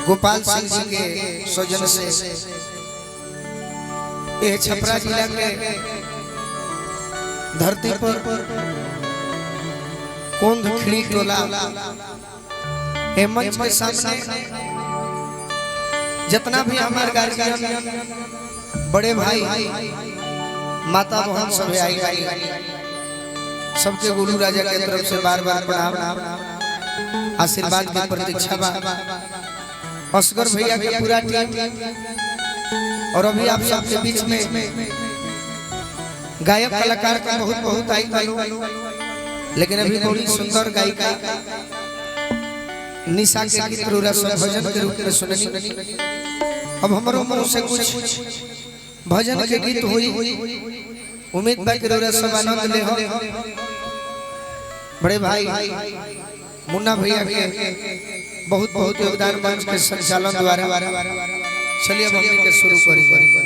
गोपाल सिंह जी के सौजन से ये छपरा जिला के धरती पर कोंध खिड़ी टोला मंच के सामने जितना भी हमारे गार्जियन बड़े भाई माता बहन सब आई सबके गुरु राजा के तरफ से बार बार प्रणाम आशीर्वाद की प्रतीक्षा बा। असगर भैया के पूरा टीम और अभी आप सबके बीच में गायक कलाकार का बहुत बहुत आई वालों, लेकिन अभी बड़ी सुंदर गायिका निशा के गीत रोरा भजन के रूप में सुननी। अब हमारे मुंह से कुछ भजन के गीत हुई, उम्मीद बा कि रोरा सब आनंद ले हो। बड़े भाई मुन्ना भैया के बहुत बहुत योगदान मंच के संचालन द्वारा। चलिए अब हम के शुरू करेंगे।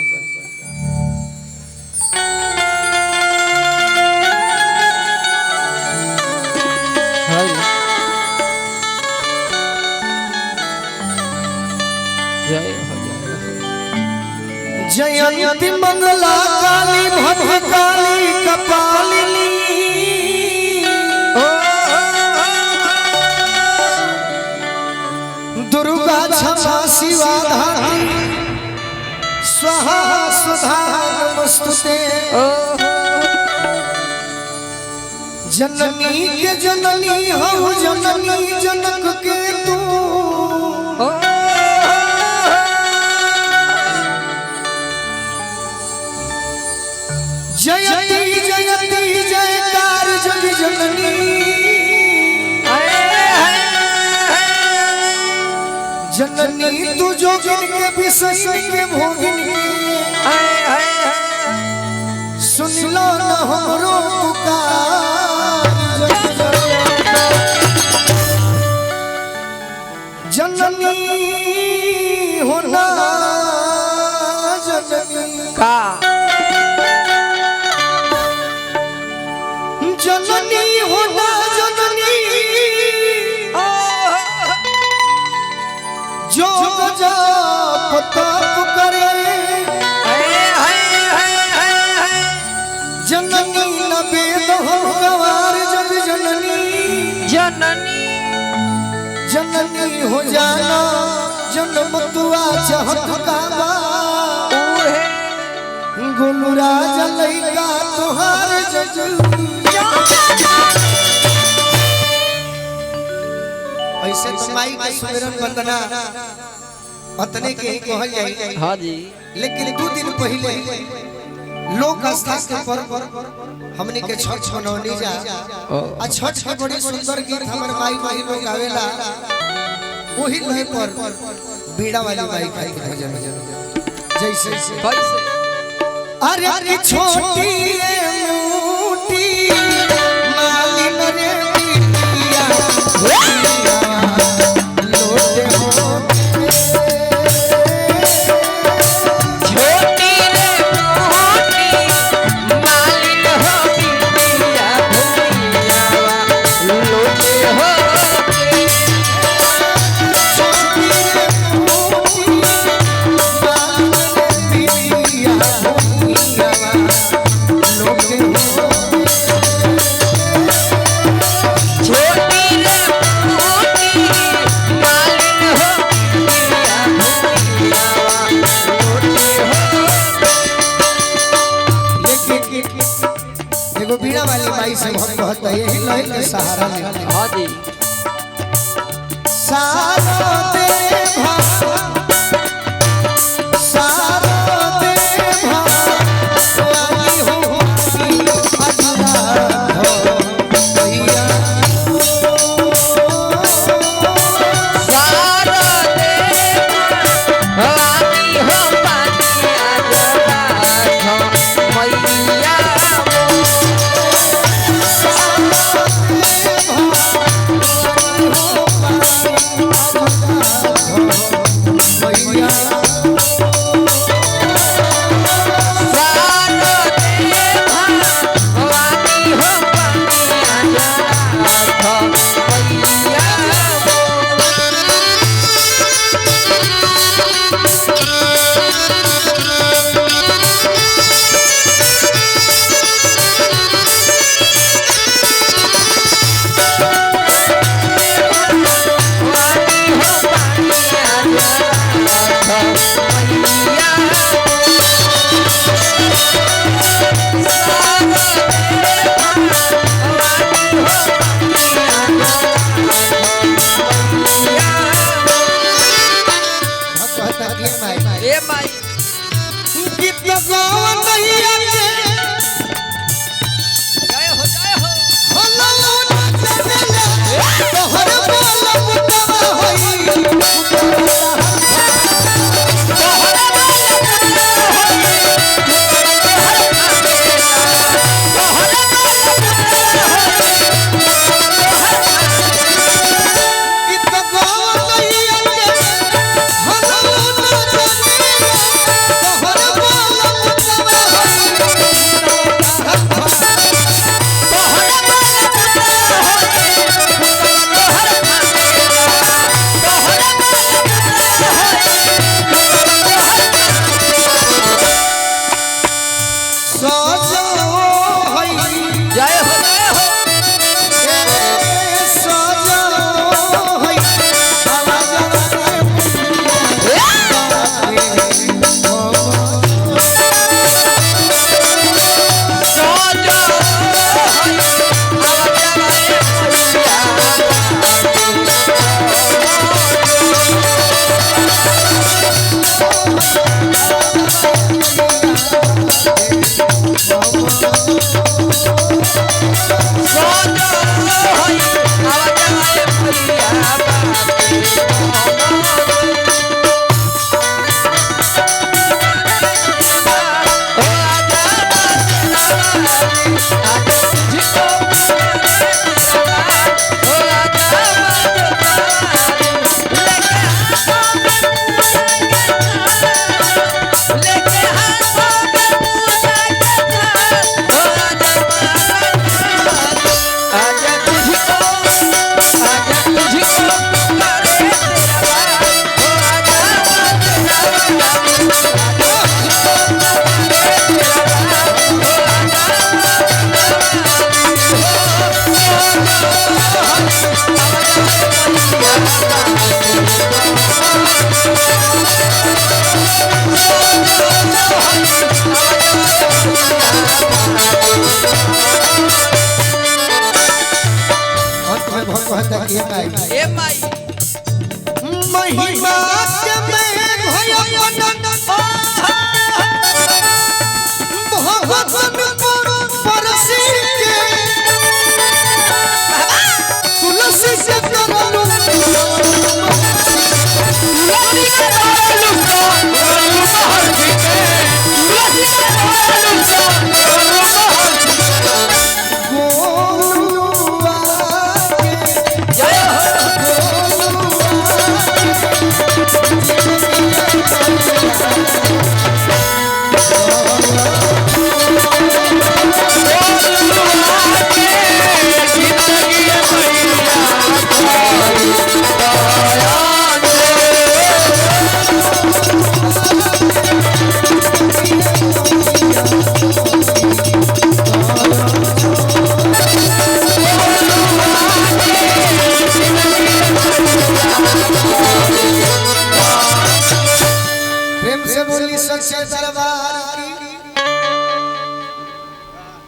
जयंती मंगला काली भद्रकाली कपालिनी दुर्गा क्षमा शिवा धात्री स्वाहा सुधा नमस्तुते। जननी के जननी हो जननी जनक के तू जयती जयती जयकार जग जननी जननी तू जोगिन के विषय के भोगिन सुन लो न हमरो पुकार। जननी होना जननी का जननी होना जननी जो गजब तप करे जननी न वेद हो गवार जग जननी जननी जननी हो जाना जन्म तुआ चाहत काबा गुलराज लैका तुहार जज। ऐसे तो माई के सुमिरन वंदना पत्नी के ही कहल जाई। हाँ जी, लेकिन 2 दिन पहले लोक आस्था के पर्व हमने के छठ मनौनी जा आ छठ के बड़ी सुंदर गीत हमर माई लोग गावेला। वही लय पर बीड़ा वाली माई का भजन जैसे कैसे अरे छोटी मोटी मालिन रे बिटिया लोटे हो छोटी रे मोटी मालिन हो बिटिया भैया लोटे हो छोटी मोटी मालिन रे बिटिया लोटे हो बीड़ा वाली माई से बहुत यही लय के सहारा ले। हाँ जी, सारा दे सारा दे वाली हो अजला हो भैया सारा दे वाली हो पानिया जला हो मैया हो गावा नहीं आके जय हो हल्ला न चले तोहर बोल मुतवा होई ए माई महिमा के मैं भयवन भगवन परसी के तुलसी से करलू प्रेम से बोली सच्चे दरबार की